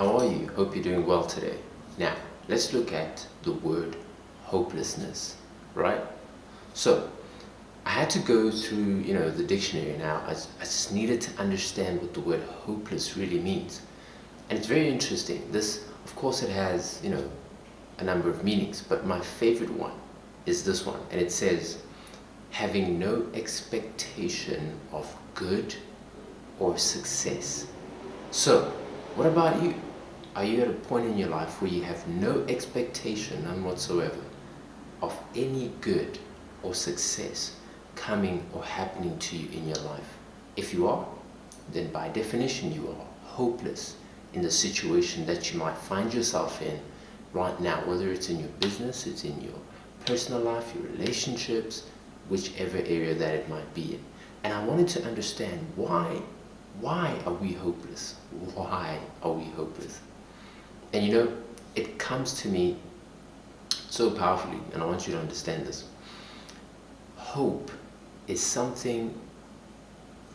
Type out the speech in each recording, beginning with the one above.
How are you? Hope you're doing well today. Now, let's look at the word hopelessness, right? So, I had to go through, the dictionary now. I just needed to understand what the word hopeless really means. And it's very interesting. This, of course, it has, a number of meanings, but my favorite one is this one. And it says, having no expectation of good or success. So, what about you? Are you at a point in your life where you have no expectation, none whatsoever, of any good or success coming or happening to you in your life? If you are, then by definition you are hopeless in the situation that you might find yourself in right now, whether it's in your business, it's in your personal life, your relationships, whichever area that it might be in. And I wanted to understand why are we hopeless? Why are we hopeless? And it comes to me so powerfully, and I want you to understand this. Hope is something,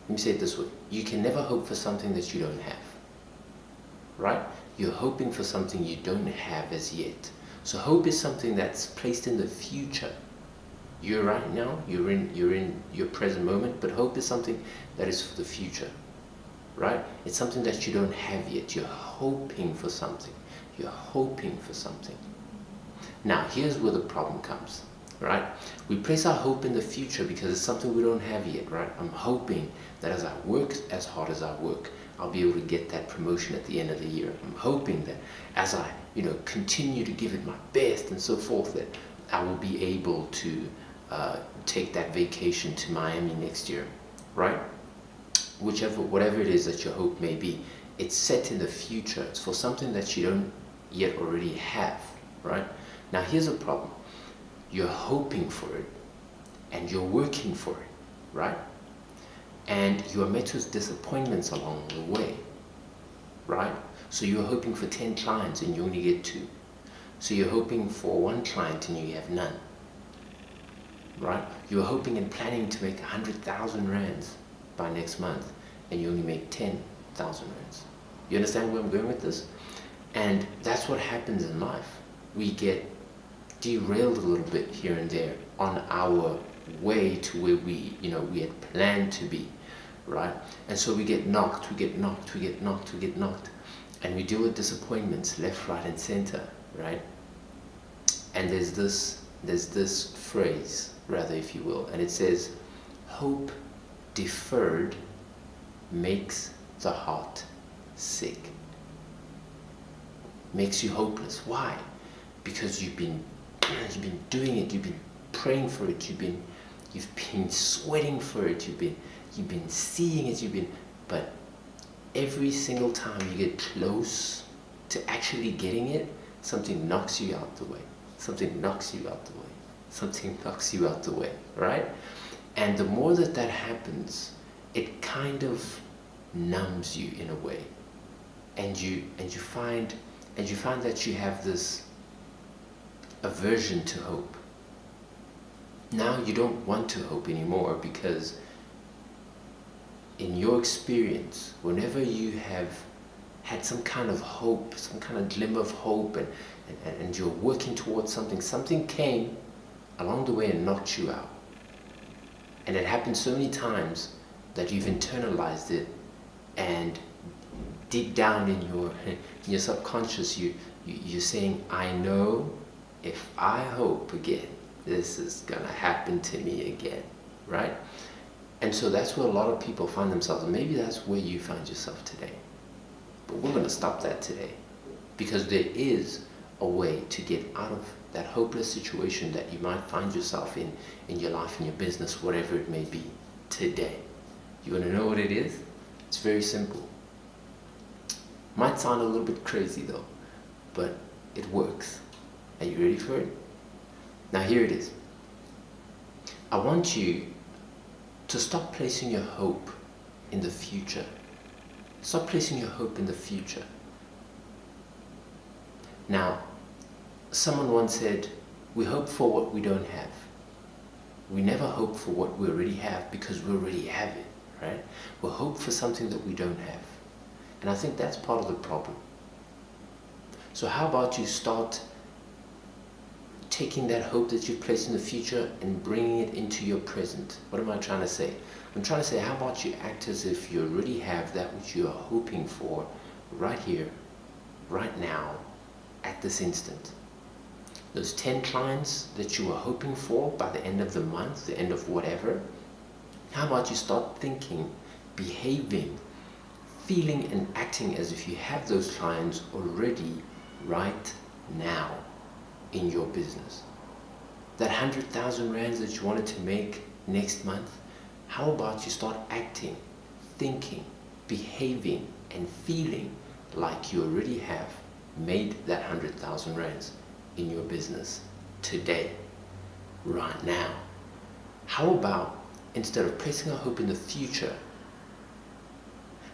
let me say it this way, you can never hope for something that you don't have, right? You're hoping for something you don't have as yet. So hope is something that's placed in the future. You're right now, you're in your present moment, but hope is something that is for the future, right? It's something that you don't have yet. You're hoping for something. You're hoping for something. Now, here's where the problem comes, right? We place our hope in the future because it's something we don't have yet, right? I'm hoping that as I work as hard as I work, I'll be able to get that promotion at the end of the year. I'm hoping that as I, continue to give it my best and so forth, that I will be able to take that vacation to Miami next year, right? Whatever it is that your hope may be, it's set in the future. It's for something that you don't yet already have, right? Now here's a problem. You're hoping for it and you're working for it, right? And you are met with disappointments along the way, right? So you're hoping for 10 clients and you only get 2. So you're hoping for 1 client and you have none, right? You're hoping and planning to make 100,000 rands by next month and you only make 10,000 rands. You understand where I'm going with this? And that's what happens in life. We get derailed a little bit here and there on our way to where we had planned to be, right? And so we get knocked, and we deal with disappointments left, right, and center, right? And there's this phrase, rather, if you will, and it says, hope deferred makes the heart sick. Makes you hopeless. Why? Because you've been doing it, you've been praying for it, you've been sweating for it, you've been seeing it, but every single time you get close to actually getting it, something knocks you out the way. Something knocks you out the way. Something knocks you out the way, right? And the more that happens, it kind of numbs you in a way. And you find that you have this aversion to hope. Now you don't want to hope anymore because in your experience, whenever you have had some kind of hope, some kind of glimmer of hope, and you're working towards something came along the way and knocked you out. And it happened so many times that you've internalized it, and deep down in your subconscious, you're saying, I know if I hope again, this is gonna happen to me again, right? And so that's where a lot of people find themselves, and maybe that's where you find yourself today. But we're gonna stop that today, because there is a way to get out of that hopeless situation that you might find yourself in your life, in your business, whatever it may be, today. You wanna know what it is? It's very simple. Might sound a little bit crazy though, but it works. Are you ready for it? Now here it is. I want you to stop placing your hope in the future. Stop placing your hope in the future. Now, someone once said, we hope for what we don't have. We never hope for what we already have because we already have it, right? We hope for something that we don't have. And I think that's part of the problem. So how about you start taking that hope that you've placed in the future and bringing it into your present? What am I trying to say? I'm trying to say, how about you act as if you already have that which you are hoping for right here, right now, at this instant. Those 10 clients that you were hoping for by the end of the month, the end of whatever, how about you start thinking, behaving, feeling and acting as if you have those clients already right now in your business. That 100,000 rands that you wanted to make next month, how about you start acting, thinking, behaving and feeling like you already have made that 100,000 rands in your business today, right now? How about, instead of placing our hope in the future,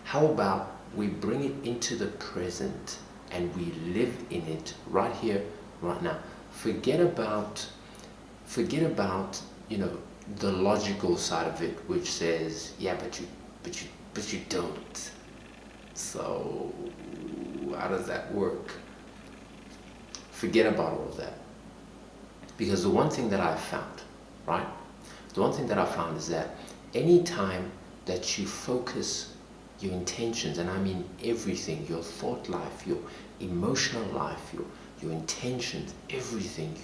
how about we bring it into the present and we live in it right here, right now? Forget about the logical side of it, which says, yeah, but you don't. So how does that work? Forget about all of that. Because the one thing that I've found, right? The one thing that I found is that anytime that you focus your intentions, and I mean everything, your thought life, your emotional life, your intentions, everything,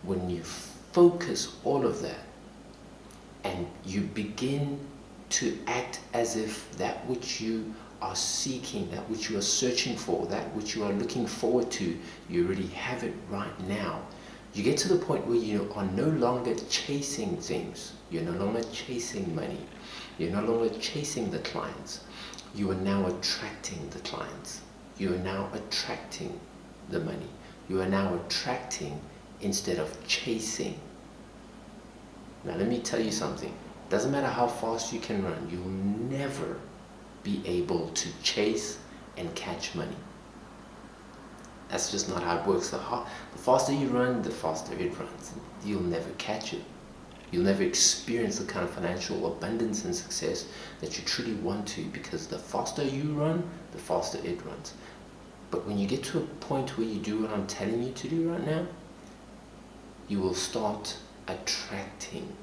when you focus all of that and you begin to act as if that which you are seeking, that which you are searching for, that which you are looking forward to, you already have it right now. You get to the point where you are no longer chasing things. You're no longer chasing money. You're no longer chasing the clients. You are now attracting the clients. You are now attracting the money. You are now attracting instead of chasing. Now let me tell you something. Doesn't matter how fast you can run, you will never be able to chase and catch money. That's just not how it works. The faster you run, the faster it runs. You'll never catch it. You'll never experience the kind of financial abundance and success that you truly want to, because the faster you run, the faster it runs. But when you get to a point where you do what I'm telling you to do right now, you will start attracting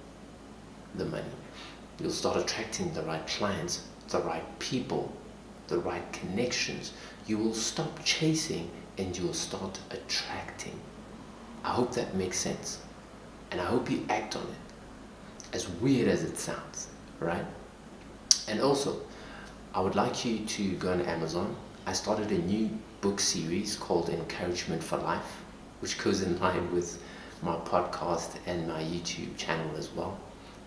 the money. You'll start attracting the right clients, the right people, the right connections. You will stop chasing and you will start attracting. I hope that makes sense. And I hope you act on it. As weird as it sounds, right? And also, I would like you to go on Amazon. I started a new book series called Encouragement for Life, which goes in line with my podcast and my YouTube channel as well.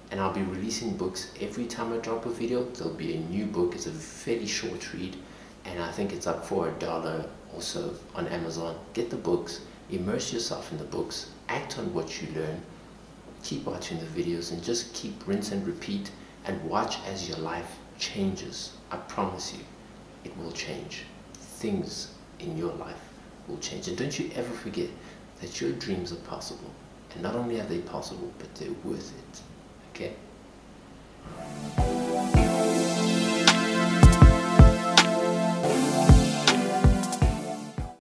And I'll be releasing books every time I drop a video. There'll be a new book. It's a fairly short read, and I think it's up for $1 or so on Amazon. Get the books, immerse yourself in the books, act on what you learn, keep watching the videos, and just keep rinse and repeat, and watch as your life changes. I promise you, it will change. Things in your life will change. And don't you ever forget that your dreams are possible. And not only are they possible, but they're worth it. Okay?